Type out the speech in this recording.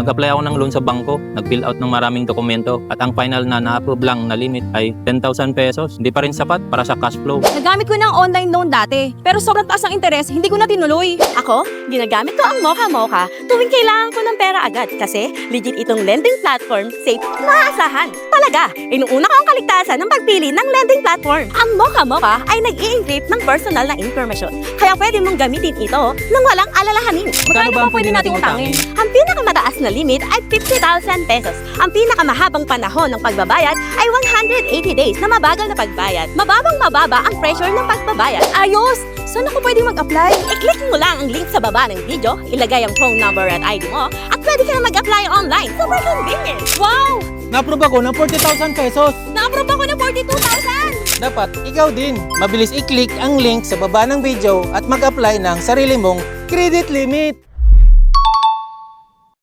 Nag-apply ako ng loan sa bangko, nag-fill out ng maraming dokumento at ang final na na-approve lang na limit ay 10,000 pesos. Hindi pa rin sapat para sa cash flow. Nagamit ko ng online loan dati, pero sobrang taas ang interes, hindi ko na tinuloy. Ako, ginagamit ko ang Mocha tuwing kailangan ko ng pera agad kasi legit itong lending platform, safe, maaasahan. Talaga, inuuna ko ang kaligtasan ng pagpili ng lending platform. Ang Mocha ay nag-i-encrypt ng personal na information, kaya pwede mong gamitin ito nang walang alalahanin. Magkano ba pwede nating utangin? Ang pinakamataas na limit ay 50,000 pesos. Ang pinakamahabang panahon ng pagbabayad ay 180 days na mabagal na pagbayad. Mababang-mababa ang pressure ng pagbabayad. Ayos! Saan ako pwede mag-apply? I-click mo lang ang link sa baba ng video, ilagay ang phone number at ID mo, at pwede ka na mag-apply online. Super convenient! Wow! Na-approve ako ng 40,000 pesos. Na-approve ako ng 42,000! Dapat ikaw din. Mabilis i-click ang link sa baba ng video at mag-apply ng sarili mong credit limit.